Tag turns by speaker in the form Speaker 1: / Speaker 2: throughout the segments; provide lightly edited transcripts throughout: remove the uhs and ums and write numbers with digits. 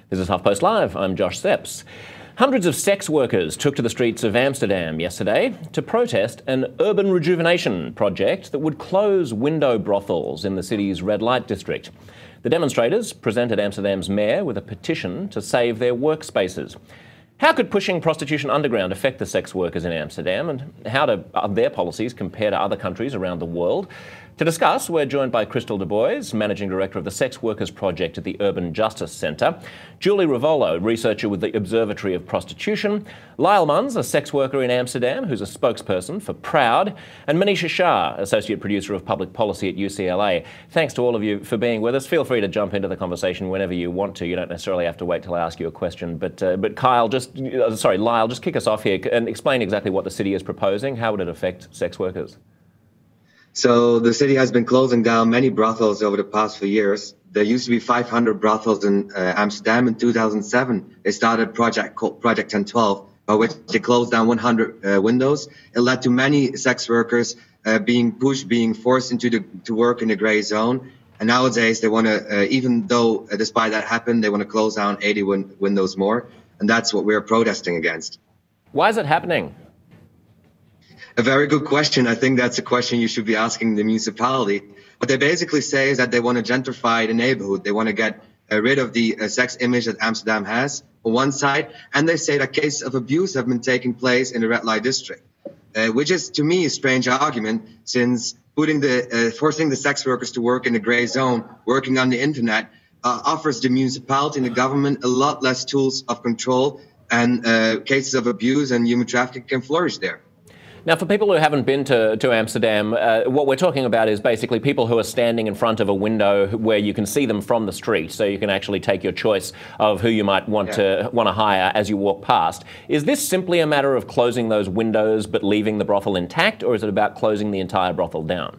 Speaker 1: This is HuffPost Live. I'm Josh Sepps. Hundreds of sex workers took to the streets of Amsterdam yesterday to protest an urban rejuvenation project that would close window brothels in the city's red light district. The demonstrators presented Amsterdam's mayor with a petition to save their workspaces. How could pushing prostitution underground affect the sex workers in Amsterdam, and how do their policies compare to other countries around the world? To discuss, we're joined by Crystal Du Bois, Managing Director of the Sex Workers Project at the Urban Justice Centre, Julie Rivolo, researcher with the Observatory of Prostitution, Lyle Munns, a sex worker in Amsterdam who's a spokesperson for Proud, and Manisha Shah, Associate Producer of Public Policy at UCLA. Thanks to all of you for being with us. Feel free to jump into the conversation whenever you want to. You don't necessarily have to wait till I ask you a question. But Lyle, just kick us off here and explain exactly what the city is proposing. How would it affect sex workers?
Speaker 2: So the city has been closing down many brothels over the past few years. There used to be 500 brothels in Amsterdam. In 2007, they started a project called Project 1012, by which they closed down 100 windows. It led to many sex workers being forced to work in the gray zone. And nowadays, they want to, even though despite that happened, they want to close down 80 windows more. And that's what we're protesting against.
Speaker 1: Why is it happening?
Speaker 2: A very good question. I think that's a question you should be asking the municipality. What they basically say is that they want to gentrify the neighborhood. They want to get rid of the sex image that Amsterdam has on one side. And they say that cases of abuse have been taking place in the red light district, which is, to me, a strange argument, since forcing the sex workers to work in the gray zone, working on the internet, offers the municipality and the government a lot less tools of control, and cases of abuse and human trafficking can flourish there.
Speaker 1: Now, for people who haven't been to Amsterdam, what we're talking about is basically people who are standing in front of a window where you can see them from the street, so you can actually take your choice of who you might want to hire as you walk past. Is this simply a matter of closing those windows but leaving the brothel intact, or is it about closing the entire brothel down?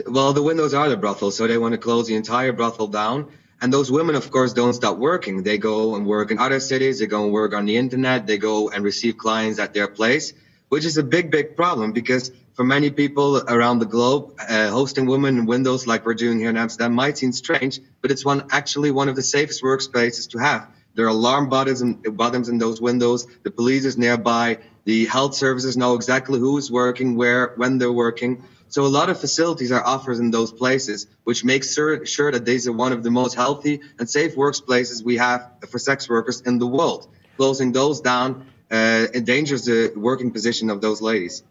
Speaker 2: Well, the windows are the brothel, so they want to close the entire brothel down. And those women, of course, don't stop working. They go and work in other cities. They go and work on the internet. They go and receive clients at their place, which is a big, big problem, because for many people around the globe, hosting women in windows like we're doing here in Amsterdam might seem strange, but it's actually one of the safest workspaces to have. There are alarm buttons in those windows. The police is nearby. The health services know exactly who is working, where, when they're working. So a lot of facilities are offered in those places, which makes sure that these are one of the most healthy and safe workplaces we have for sex workers in the world. Closing those down endangers the working position of those ladies.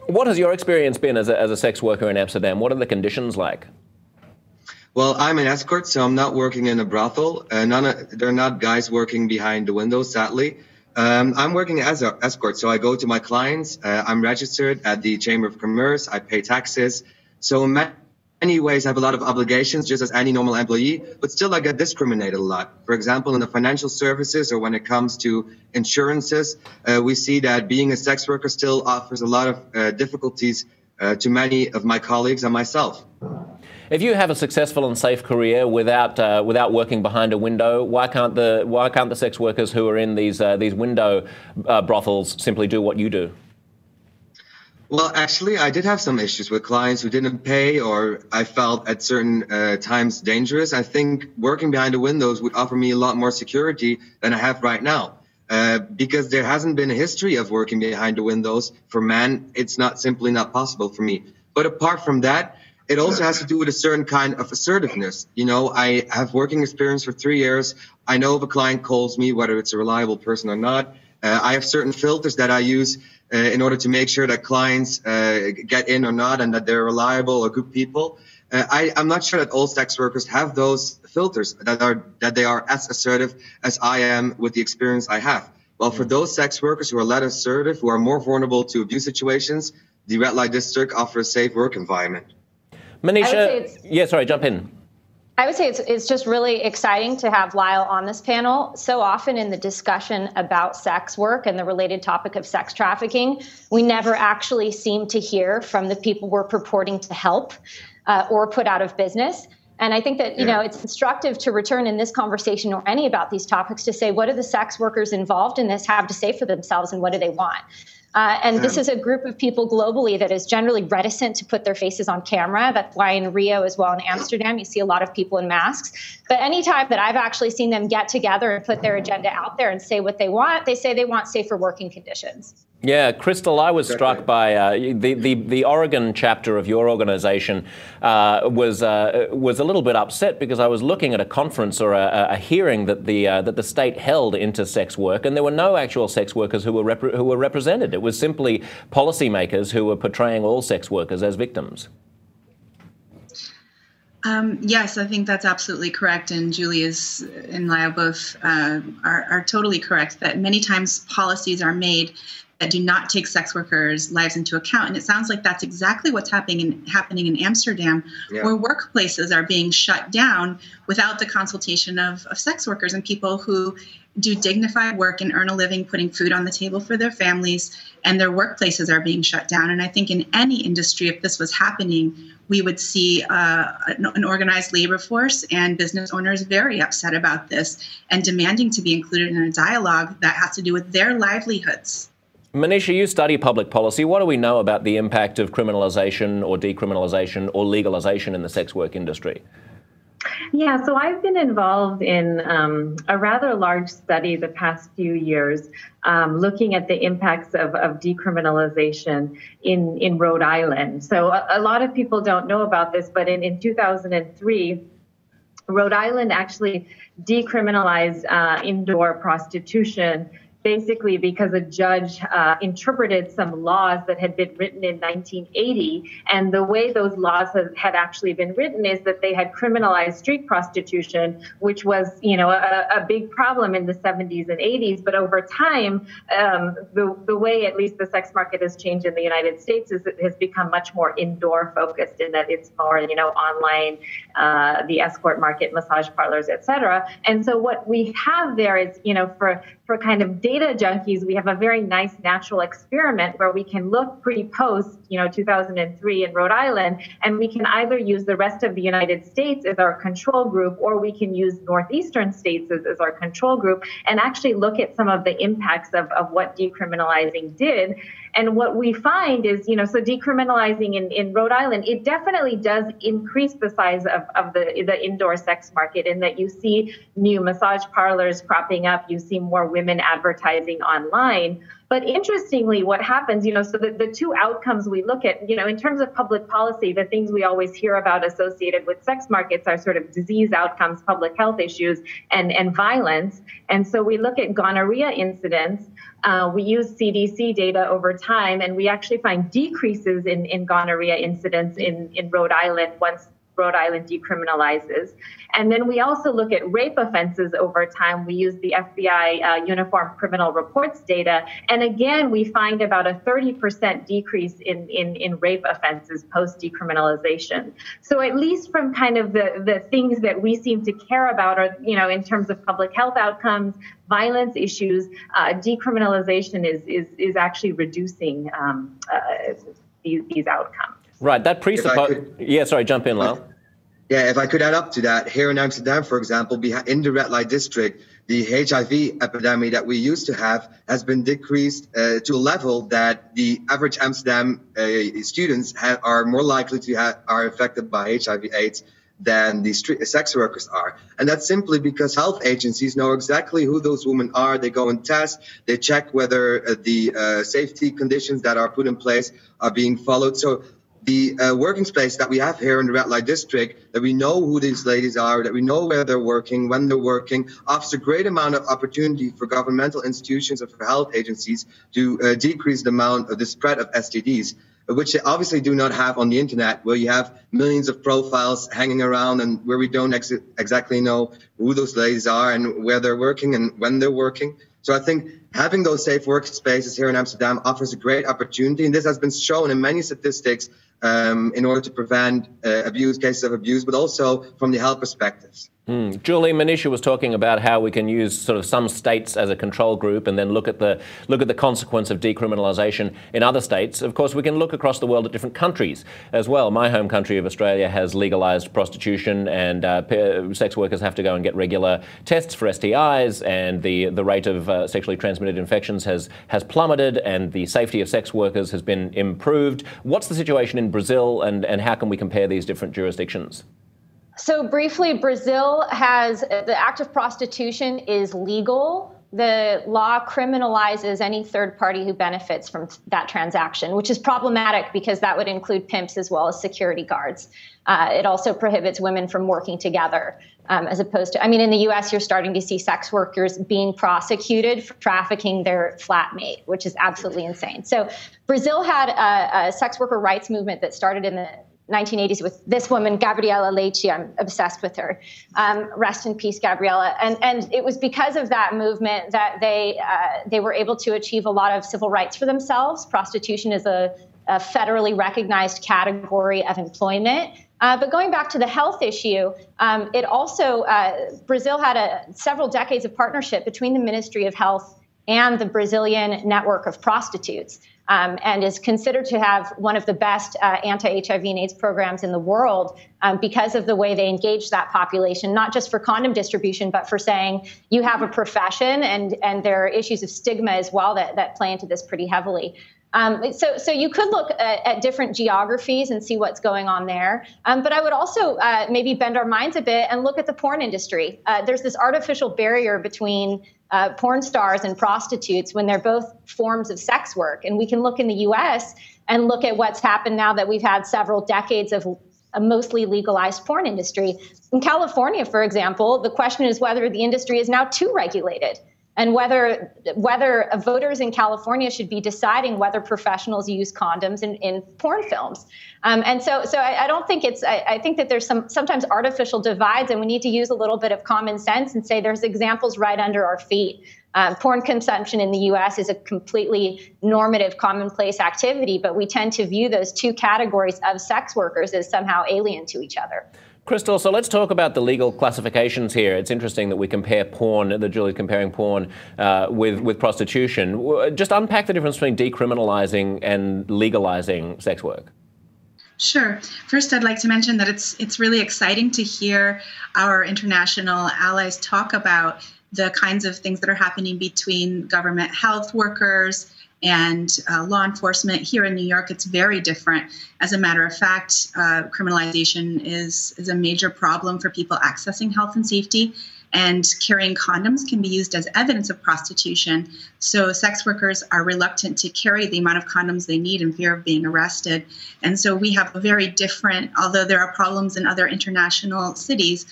Speaker 1: What has your experience been as a sex worker in Amsterdam? What are the conditions like?
Speaker 2: Well, I'm an escort, so I'm not working in a brothel. There are not guys working behind the windows, sadly. I'm working as an escort, so I go to my clients. I'm registered at the Chamber of Commerce. I pay taxes. So in many ways, I have a lot of obligations, just as any normal employee, but still I get discriminated a lot. For example, in the financial services, or when it comes to insurances, we see that being a sex worker still offers a lot of difficulties to many of my colleagues and myself.
Speaker 1: If you have a successful and safe career without working behind a window, why can't the sex workers who are in these window brothels simply do what you do?
Speaker 2: Well, actually, I did have some issues with clients who didn't pay, or I felt at certain times dangerous. I think working behind the windows would offer me a lot more security than I have right now, because there hasn't been a history of working behind the windows. For men, it's simply not possible for me. But apart from that, it also has to do with a certain kind of assertiveness. You know, I have working experience for 3 years. I know if a client calls me, whether it's a reliable person or not. I have certain filters that I use in order to make sure that clients get in or not, and that they're reliable or good people. I'm not sure that all sex workers have those filters, that they are as assertive as I am with the experience I have. Well, for those sex workers who are less assertive, who are more vulnerable to abuse situations, the red light district offers a safe work environment.
Speaker 1: Manisha, jump in.
Speaker 3: I would say it's just really exciting to have Lyle on this panel. So often in the discussion about sex work and the related topic of sex trafficking, we never actually seem to hear from the people we're purporting to help or put out of business. And I think that, it's instructive to return in this conversation or any about these topics to say, what do the sex workers involved in this have to say for themselves and what do they want? And this is a group of people globally that is generally reticent to put their faces on camera. That's why in Rio as well in Amsterdam, you see a lot of people in masks. But anytime that I've actually seen them get together and put their agenda out there and say what they want, they say they want safer working conditions.
Speaker 1: Yeah, Crystal, I was struck by the Oregon chapter of your organisation was a little bit upset because I was looking at a conference or a hearing that the state held into sex work, and there were no actual sex workers who were represented. It was simply policymakers who were portraying all sex workers as victims.
Speaker 4: Yes, I think that's absolutely correct, and Julie and Lyle both are totally correct that many times policies are made that do not take sex workers' lives into account. And it sounds like that's exactly what's happening in Amsterdam, where workplaces are being shut down without the consultation of sex workers and people who do dignified work and earn a living putting food on the table for their families, and their workplaces are being shut down. And I think in any industry, if this was happening, we would see an organized labor force and business owners very upset about this and demanding to be included in a dialogue that has to do with their livelihoods.
Speaker 1: Manisha, you study public policy. What do we know about the impact of criminalisation or decriminalisation or legalisation in the sex work industry?
Speaker 5: Yeah, so I've been involved in a rather large study the past few years looking at the impacts of decriminalization in Rhode Island. So a lot of people don't know about this, but in 2003, Rhode Island actually decriminalized indoor prostitution, basically because a judge interpreted some laws that had been written in 1980. And the way those laws had actually been written is that they had criminalized street prostitution, which was, a big problem in the 70s and 80s. But over time, the way at least the sex market has changed in the United States is it has become much more indoor focused in that it's more, online, the escort market, massage parlors, et cetera. And so what we have there is, for kind of data junkies, we have a very nice natural experiment where we can look pre-post, 2003 in Rhode Island, and we can either use the rest of the United States as our control group, or we can use northeastern states as our control group and actually look at some of the impacts of what decriminalizing did. And what we find is, so decriminalizing in Rhode Island, it definitely does increase the size of the indoor sex market in that you see new massage parlors cropping up, you see more women advertising online. But interestingly, what happens, so the two outcomes we look at, in terms of public policy, the things we always hear about associated with sex markets are sort of disease outcomes, public health issues, and violence. And so we look at gonorrhea incidents. We use CDC data over time, and we actually find decreases in gonorrhea incidents in Rhode Island once Rhode Island decriminalizes. And then we also look at rape offenses over time. We use the FBI Uniform Criminal Reports data. And again, we find about a 30% decrease in rape offenses post-decriminalization. So at least from kind of the things that we seem to care about are, in terms of public health outcomes, violence issues, decriminalization is actually reducing these outcomes.
Speaker 1: Right, that presupposes... Yeah, sorry, jump in, Lyle.
Speaker 2: Yeah, if I could add up to that, here in Amsterdam, for example, in the red light district, the HIV epidemic that we used to have has been decreased to a level that the average Amsterdam students are more likely to are affected by HIV/AIDS than the sex workers are. And that's simply because health agencies know exactly who those women are. They go and test, they check whether the safety conditions that are put in place are being followed. So the working space that we have here in the red light district, that we know who these ladies are, that we know where they're working, when they're working, offers a great amount of opportunity for governmental institutions and for health agencies to decrease the amount of the spread of STDs, which they obviously do not have on the internet, where you have millions of profiles hanging around and where we don't exactly know who those ladies are and where they're working and when they're working. So I think having those safe workspaces here in Amsterdam offers a great opportunity. And this has been shown in many statistics in order to prevent cases of abuse, but also from the health perspectives.
Speaker 1: Julie, Manisha was talking about how we can use sort of some states as a control group and then look at the consequence of decriminalisation in other states. Of course, we can look across the world at different countries as well. My home country of Australia has legalised prostitution, and sex workers have to go and get regular tests for STIs, and the rate of sexually transmitted infections has plummeted, and the safety of sex workers has been improved. What's the situation in Brazil, and how can we compare these different jurisdictions?
Speaker 3: So briefly, Brazil has the act of prostitution is legal. The law criminalizes any third party who benefits from that transaction, which is problematic because that would include pimps as well as security guards. It also prohibits women from working together, as opposed to, in the U.S., you're starting to see sex workers being prosecuted for trafficking their flatmate, which is absolutely insane. So Brazil had a sex worker rights movement that started in the 1980s with this woman, Gabriela Leite. I'm obsessed with her. Rest in peace, Gabriela. And it was because of that movement that they were able to achieve a lot of civil rights for themselves. Prostitution is a federally recognized category of employment. But going back to the health issue, it also, Brazil had several decades of partnership between the Ministry of Health and the Brazilian network of prostitutes. And is considered to have one of the best anti-HIV and AIDS programs in the world because of the way they engage that population, not just for condom distribution, but for saying you have a profession, and there are issues of stigma as well that play into this pretty heavily. So you could look at different geographies and see what's going on there. But I would also maybe bend our minds a bit and look at the porn industry. There's this artificial barrier between porn stars and prostitutes when they're both forms of sex work. And we can look in the U.S. and look at what's happened now that we've had several decades of a mostly legalized porn industry. In California, for example, the question is whether the industry is now too regulated, and whether voters in California should be deciding whether professionals use condoms in porn films. And so I don't think I think that there's sometimes artificial divides, and we need to use a little bit of common sense and say there's examples right under our feet. Porn consumption in the U.S. is a completely normative, commonplace activity, but we tend to view those two categories of sex workers as somehow alien to each other.
Speaker 1: Crystal, so let's talk about the legal classifications here. It's interesting that we compare porn, that Julie's comparing porn with prostitution. Just unpack the difference between decriminalizing and legalizing sex work.
Speaker 4: Sure. First, I'd like to mention that it's really exciting to hear our international allies talk about the kinds of things that are happening between government health workers and law enforcement. Here in New York, it's very different. As a matter of fact, criminalization is a major problem for people accessing health and safety, and carrying condoms can be used as evidence of prostitution. So sex workers are reluctant to carry the amount of condoms they need in fear of being arrested. And so we have a very different, although there are problems in other international cities,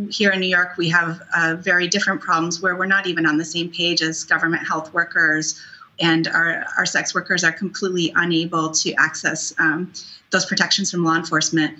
Speaker 4: here in New York, we have very different problems where we're not even on the same page as government health workers, and our sex workers are completely unable to access those protections from law enforcement.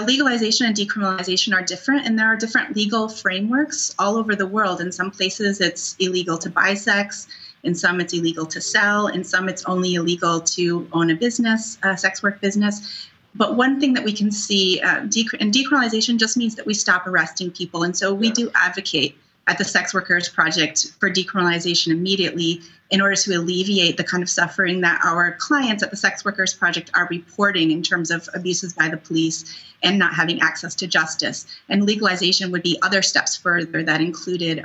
Speaker 4: Legalization and decriminalization are different, and there are different legal frameworks all over the world. In some places, it's illegal to buy sex. In some, it's illegal to sell. In some, it's only illegal to own a business, a sex work business. But one thing that we can see, and decriminalization just means that we stop arresting people. And so we do advocate at the Sex Workers Project for decriminalization immediately in order to alleviate the kind of suffering that our clients at the Sex Workers Project are reporting in terms of abuses by the police and not having access to justice. And legalization would be other steps further that included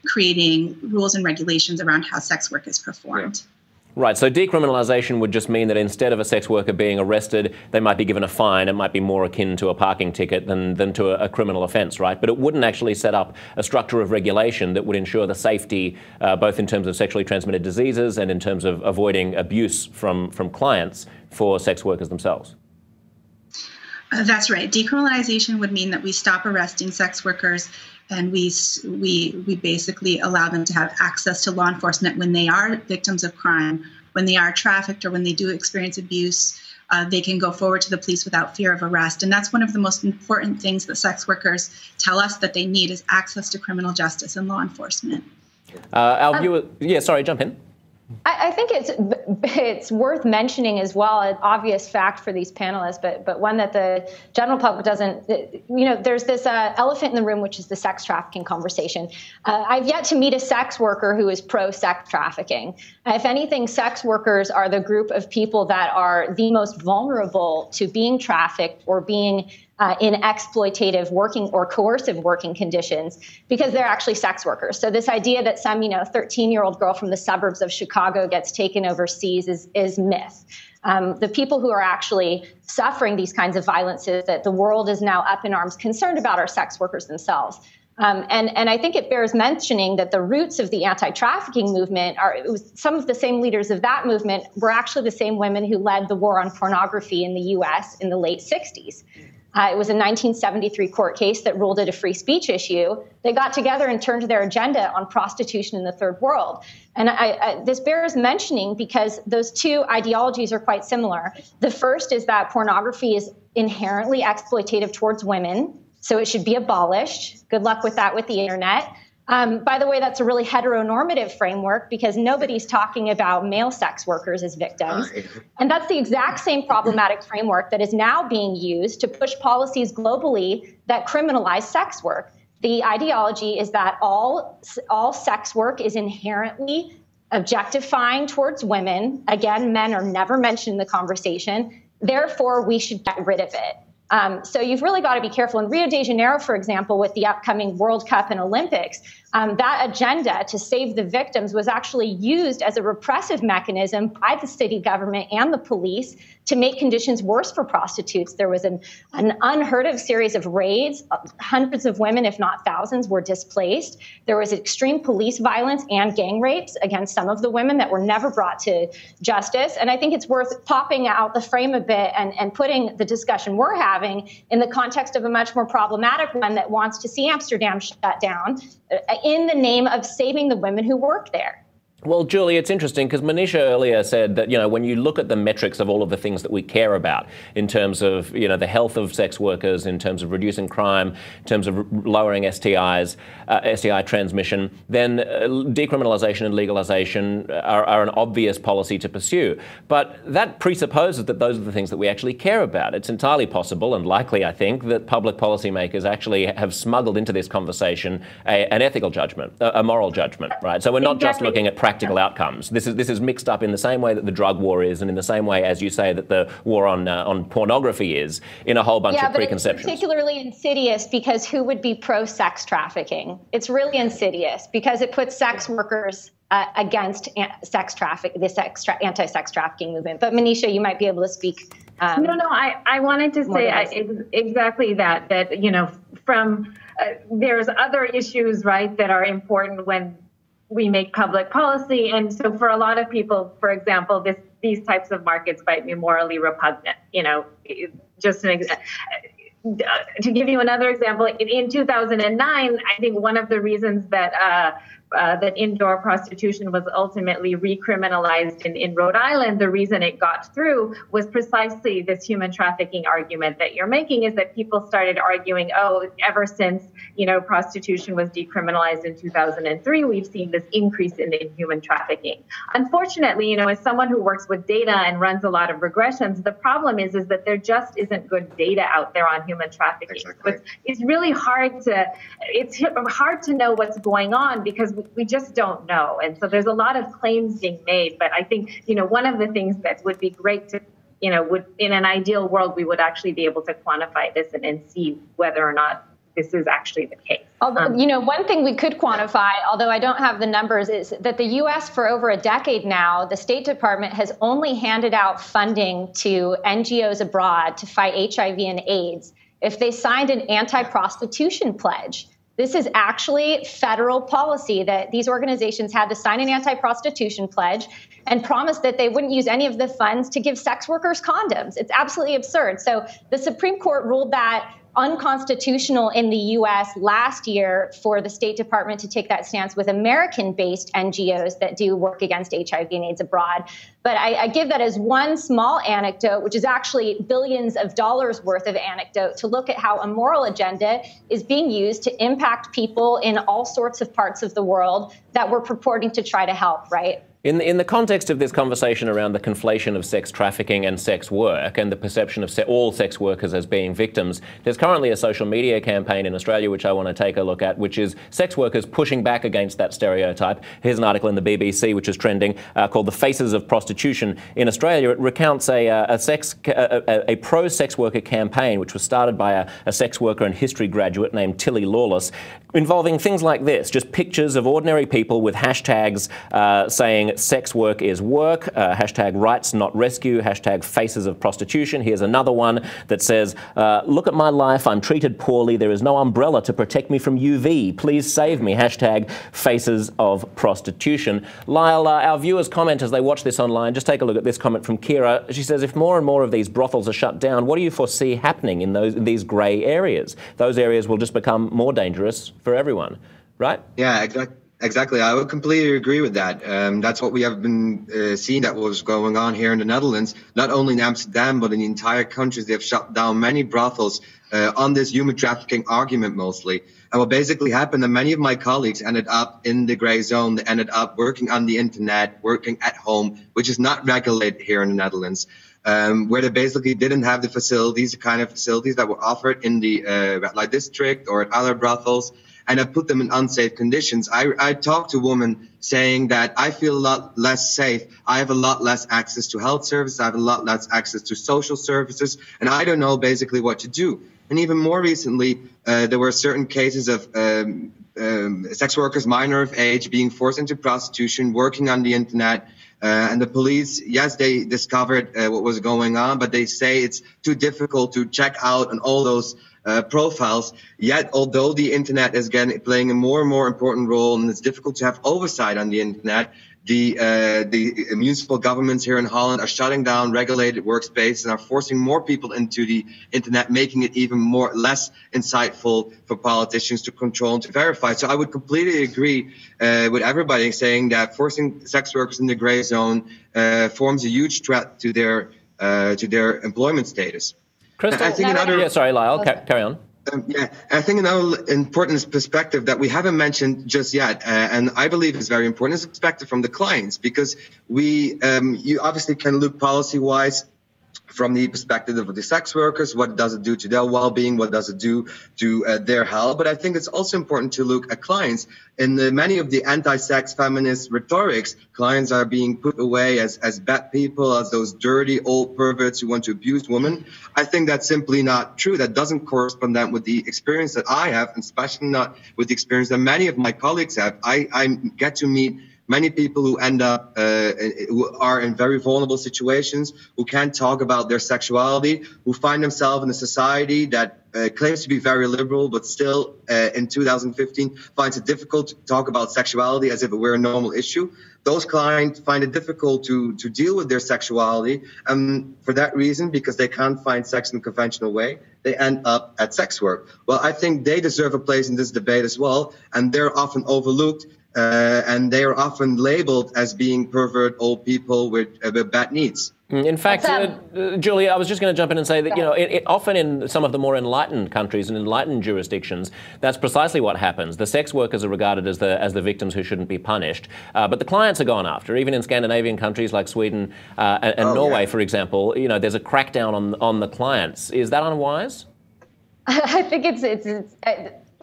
Speaker 4: creating rules and regulations around how sex work is performed.
Speaker 1: Yeah. Right, so decriminalisation would just mean that instead of a sex worker being arrested, they might be given a fine. It might be more akin to a parking ticket than to a criminal offence, right? But it wouldn't actually set up a structure of regulation that would ensure the safety, both in terms of sexually transmitted diseases and in terms of avoiding abuse from clients for sex workers themselves.
Speaker 4: That's right. Decriminalization would mean that we stop arresting sex workers, and we basically allow them to have access to law enforcement when they are victims of crime, when they are trafficked, or when they do experience abuse. They can go forward to the police without fear of arrest. And that's one of the most important things that sex workers tell us that they need, is access to criminal justice and law enforcement.
Speaker 1: Our viewer, yeah, sorry, jump in.
Speaker 3: I think it's worth mentioning as well, an obvious fact for these panelists, but one that the general public doesn't, there's this elephant in the room, which is the sex trafficking conversation. I've yet to meet a sex worker who is pro-sex trafficking. If anything, sex workers are the group of people that are the most vulnerable to being trafficked or being in exploitative working or coercive working conditions because they're actually sex workers. So this idea that some 13-year-old girl from the suburbs of Chicago gets taken overseas is myth. The people who are actually suffering these kinds of violences that the world is now up in arms concerned about are sex workers themselves. And I think it bears mentioning that the roots of the anti-trafficking movement some of the same leaders of that movement were actually the same women who led the war on pornography in the U.S. in the late 60s. It was a 1973 court case that ruled it a free speech issue. They got together and turned their agenda on prostitution in the third world. And this bears mentioning because those two ideologies are quite similar. The first is that pornography is inherently exploitative towards women, so it should be abolished. Good luck with that with the internet. By the way, that's a really heteronormative framework because nobody's talking about male sex workers as victims. And that's the exact same problematic framework that is now being used to push policies globally that criminalize sex work. The ideology is that all sex work is inherently objectifying towards women. Again, men are never mentioned in the conversation. Therefore, we should get rid of it. So you've really got to be careful. In Rio de Janeiro, for example, with the upcoming World Cup and Olympics, that agenda to save the victims was actually used as a repressive mechanism by the city government and the police to make conditions worse for prostitutes. There was an unheard of series of raids. Hundreds of women, if not thousands, were displaced. There was extreme police violence and gang rapes against some of the women that were never brought to justice. And I think it's worth popping out the frame a bit and putting the discussion we're having in the context of a much more problematic one that wants to see Amsterdam shut down in the name of saving the women who work there.
Speaker 1: Well, Julie, it's interesting because Manisha earlier said that, when you look at the metrics of all of the things that we care about in terms of, the health of sex workers, in terms of reducing crime, in terms of lowering STIs, STI transmission, then decriminalisation and legalisation are an obvious policy to pursue. But that presupposes that those are the things that we actually care about. It's entirely possible and likely, I think, that public policymakers actually have smuggled into this conversation an ethical judgment, a moral judgment, right? So we're not just looking at practical outcomes. This is mixed up in the same way that the drug war is, and in the same way, as you say, that the war on pornography is, in a whole bunch of preconceptions.
Speaker 3: It's particularly insidious because who would be pro-sex trafficking? It's really insidious because it puts sex workers against anti-sex trafficking movement. But Manisha, you might be able to speak.
Speaker 5: I wanted to say exactly that from there's other issues, right, that are important when we make public policy. And so for a lot of people, for example, these types of markets might be morally repugnant. Just to give you another example, in 2009, I think one of the reasons that indoor prostitution was ultimately recriminalized in Rhode Island, the reason it got through was precisely this human trafficking argument that you're making, is that people started arguing, ever since, prostitution was decriminalized in 2003, we've seen this increase in human trafficking. Unfortunately, as someone who works with data and runs a lot of regressions, the problem is that there just isn't good data out there on human trafficking. Exactly. It's really hard to know what's going on because we just don't know. And so there's a lot of claims being made. But I think, one of the things that would be great to, in an ideal world, we would actually be able to quantify this and see whether or not this is actually the case.
Speaker 3: Although, one thing we could quantify, although I don't have the numbers, is that the U.S. for over a decade now, the State Department has only handed out funding to NGOs abroad to fight HIV and AIDS if they signed an anti-prostitution pledge. This is actually federal policy that these organizations had to sign an anti-prostitution pledge and promise that they wouldn't use any of the funds to give sex workers condoms. It's absolutely absurd. So the Supreme Court ruled that unconstitutional in the U.S. last year for the State Department to take that stance with American-based NGOs that do work against HIV and AIDS abroad. But I give that as one small anecdote, which is actually billions of dollars worth of anecdote, to look at how a moral agenda is being used to impact people in all sorts of parts of the world that we're purporting to try to help, right?
Speaker 1: In the context of this conversation around the conflation of sex trafficking and sex work and the perception of all sex workers as being victims, there's currently a social media campaign in Australia which I want to take a look at, which is sex workers pushing back against that stereotype. Here's an article in the BBC which is trending called "The Faces of Prostitution in Australia." It recounts a pro-sex worker campaign which was started by a sex worker and history graduate named Tilly Lawless, involving things like this, just pictures of ordinary people with hashtags saying sex work is work, hashtag rights not rescue, hashtag faces of prostitution. Here's another one that says, look at my life, I'm treated poorly, there is no umbrella to protect me from UV, please save me, hashtag faces of prostitution. Lyle, our viewers comment as they watch this online. Just take a look at this comment from Kira. She says, if more and more of these brothels are shut down, what do you foresee happening in these grey areas? Those areas will just become more dangerous for everyone, right?
Speaker 2: Yeah, exactly. I would completely agree with that. That's what we have been seeing that was going on here in the Netherlands, not only in Amsterdam, but in the entire country. They have shut down many brothels on this human trafficking argument mostly. And what basically happened, and many of my colleagues ended up in the gray zone. They ended up working on the internet, working at home, which is not regulated here in the Netherlands. Where they basically didn't have the facilities, the kind of facilities that were offered in the red light district or at other brothels, and I put them in unsafe conditions. I talked to women saying that I feel a lot less safe. I have a lot less access to health services. I have a lot less access to social services, and I don't know basically what to do. And even more recently, there were certain cases of sex workers, minor of age, being forced into prostitution, working on the internet. And the police, yes, they discovered what was going on, but they say it's too difficult to check out on all those profiles. Yet, although the internet is playing a more and more important role, and it's difficult to have oversight on the internet, the municipal governments here in Holland are shutting down regulated workspaces and are forcing more people into the internet, making it even less insightful for politicians to control and to verify. So I would completely agree with everybody saying that forcing sex workers in the gray zone forms a huge threat to their employment status.
Speaker 1: Crystal,
Speaker 2: I think
Speaker 1: sorry, Lyle, carry on.
Speaker 2: I think another important perspective that we haven't mentioned just yet, and I believe is very important, is the perspective from the clients, because you obviously can look policy-wise from the perspective of the sex workers. What does it do to their well-being? What does it do to their health? But I think it's also important to look at clients. In many of the anti-sex feminist rhetorics, clients are being put away as bad people, as those dirty old perverts who want to abuse women. I think that's simply not true. That doesn't correspond with the experience that I have, and especially not with the experience that many of my colleagues have. I get to meet many people who end up who are in very vulnerable situations, who can't talk about their sexuality, who find themselves in a society that claims to be very liberal, but still in 2015 finds it difficult to talk about sexuality as if it were a normal issue. Those clients find it difficult to deal with their sexuality. And for that reason, because they can't find sex in a conventional way, they end up at sex work. Well, I think they deserve a place in this debate as well. And they're often overlooked. And they are often labeled as being pervert old people with bad needs.
Speaker 1: In fact, Julia, I was just going to jump in and say that, you know, often in some of the more enlightened countries and enlightened jurisdictions, that's precisely what happens. The sex workers are regarded as the victims who shouldn't be punished, but the clients are gone after. Even in Scandinavian countries like Sweden and Norway, for example, you know, there's a crackdown on the clients. Is that unwise?
Speaker 3: I think it's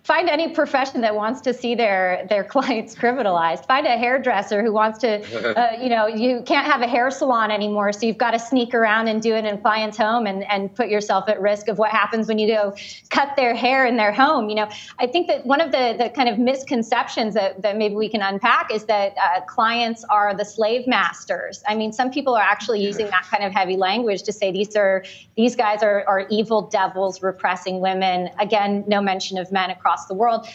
Speaker 3: find any profession that wants to see their clients criminalized. Find a hairdresser who wants to, you can't have a hair salon anymore, so you've got to sneak around and do it in a client's home and put yourself at risk of what happens when you go cut their hair in their home. You know, I think that one of the kind of misconceptions that maybe we can unpack is that clients are the slave masters. I mean, some people are actually using that kind of heavy language to say these guys are evil devils repressing women. Again, no mention of men across the world.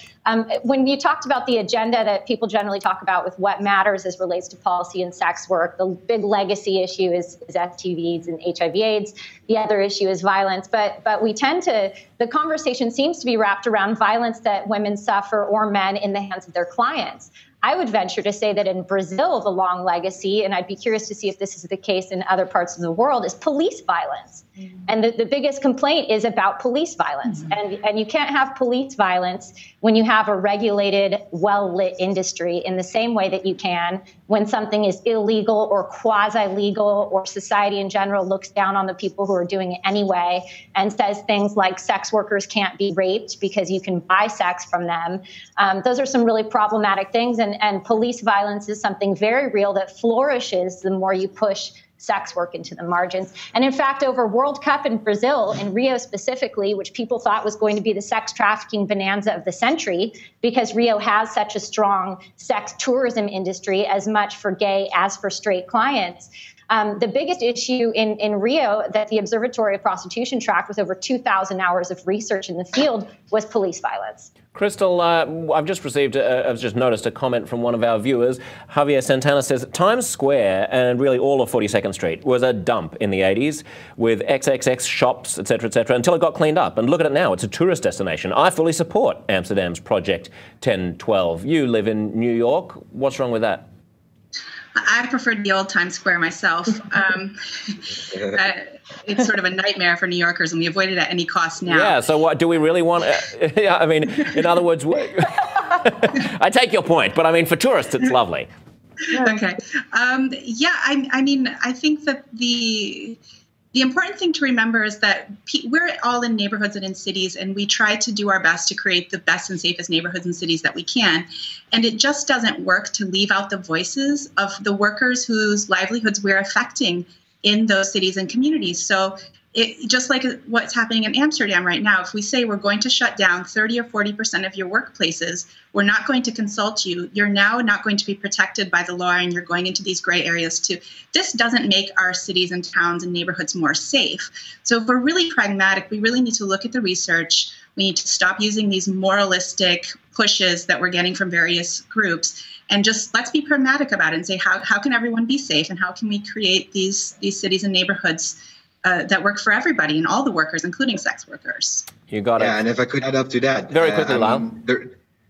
Speaker 3: When you talked about the agenda that people generally talk about with what matters as relates to policy and sex work, the big legacy issue is STDs and HIV/AIDS. The other issue is violence. But we tend to, the conversation seems to be wrapped around violence that women suffer or men in the hands of their clients. I would venture to say that in Brazil, the long legacy, and I'd be curious to see if this is the case in other parts of the world, is police violence. Mm-hmm. And the biggest complaint is about police violence. Mm-hmm. And you can't have police violence when you have a regulated, well-lit industry in the same way that you can when something is illegal or quasi-legal, or society in general looks down on the people who are doing it anyway and says things like sex workers can't be raped because you can buy sex from them. Those are some really problematic things, and police violence is something very real that flourishes the more you push sex work into the margins. And in fact, over World Cup in Brazil, in Rio specifically, which people thought was going to be the sex trafficking bonanza of the century, because Rio has such a strong sex tourism industry, as much for gay as for straight clients. The biggest issue in Rio that the Observatory of Prostitution tracked, with over 2,000 hours of research in the field, was police violence.
Speaker 1: Crystal, I've just noticed a comment from one of our viewers. Javier Santana says Times Square and really all of 42nd Street was a dump in the 80s with XXX shops, etc., until it got cleaned up. And look at it now, it's a tourist destination. I fully support Amsterdam's Project 1012. You live in New York. What's wrong with that?
Speaker 4: I preferred the old Times Square myself. It's sort of a nightmare for New Yorkers, and we avoid it at any cost now.
Speaker 1: Yeah, so what do we really want? I mean, in other words, I take your point, but I mean, for tourists, it's lovely.
Speaker 4: Okay. Yeah, I mean, I think that the important thing to remember is that we're all in neighborhoods and in cities, and we try to do our best to create the best and safest neighborhoods and cities that we can. And it just doesn't work to leave out the voices of the workers whose livelihoods we're affecting in those cities and communities. So just like what's happening in Amsterdam right now, if we say we're going to shut down 30 or 40% of your workplaces, we're not going to consult you, you're now not going to be protected by the law, and you're going into these gray areas too. This doesn't make our cities and towns and neighborhoods more safe. So if we're really pragmatic, we really need to look at the research. We need to stop using these moralistic pushes that we're getting from various groups, and just let's be pragmatic about it and say, how can everyone be safe, and how can we create these cities and neighborhoods that work for everybody and all the workers, including sex workers.
Speaker 1: You got it.
Speaker 2: Yeah, and if I could add up to that.
Speaker 1: Very quickly, Lyle.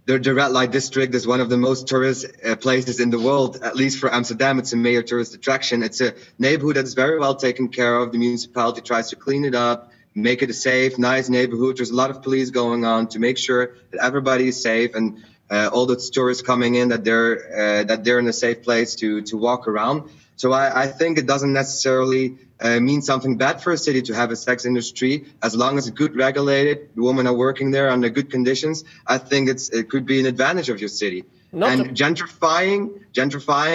Speaker 2: The red light district is one of the most tourist places in the world. At least for Amsterdam, it's a major tourist attraction. It's a neighborhood that's very well taken care of. The municipality tries to clean it up, make it a safe, nice neighborhood. There's a lot of police going on to make sure that everybody is safe, and all those tourists coming in, that they're in a safe place to walk around. So I think it doesn't necessarily mean something bad for a city to have a sex industry, as long as it's good regulated, the women are working there under good conditions. I think it could be an advantage of your city. Gentrifying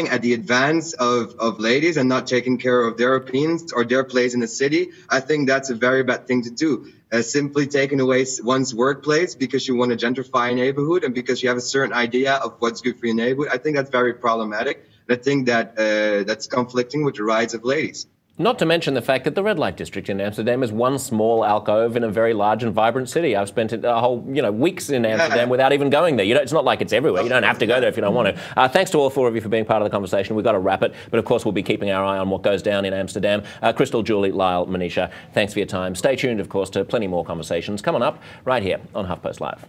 Speaker 2: at the advance of ladies and not taking care of their opinions or their place in the city, I think that's a very bad thing to do. Simply taking away one's workplace because you want to gentrify a neighborhood and because you have a certain idea of what's good for your neighborhood, I think that's very problematic. And I think that that's conflicting with the rights of ladies.
Speaker 1: Not to mention the fact that the red light district in Amsterdam is one small alcove in a very large and vibrant city. I've spent a whole, weeks in Amsterdam without even going there. It's not like it's everywhere. You don't have to go there if you don't want to. Thanks to all four of you for being part of the conversation. We've got to wrap it, but of course we'll be keeping our eye on what goes down in Amsterdam. Crystal, Julie, Lyle, Manisha, thanks for your time. Stay tuned, of course, to plenty more conversations coming up right here on HuffPost Live.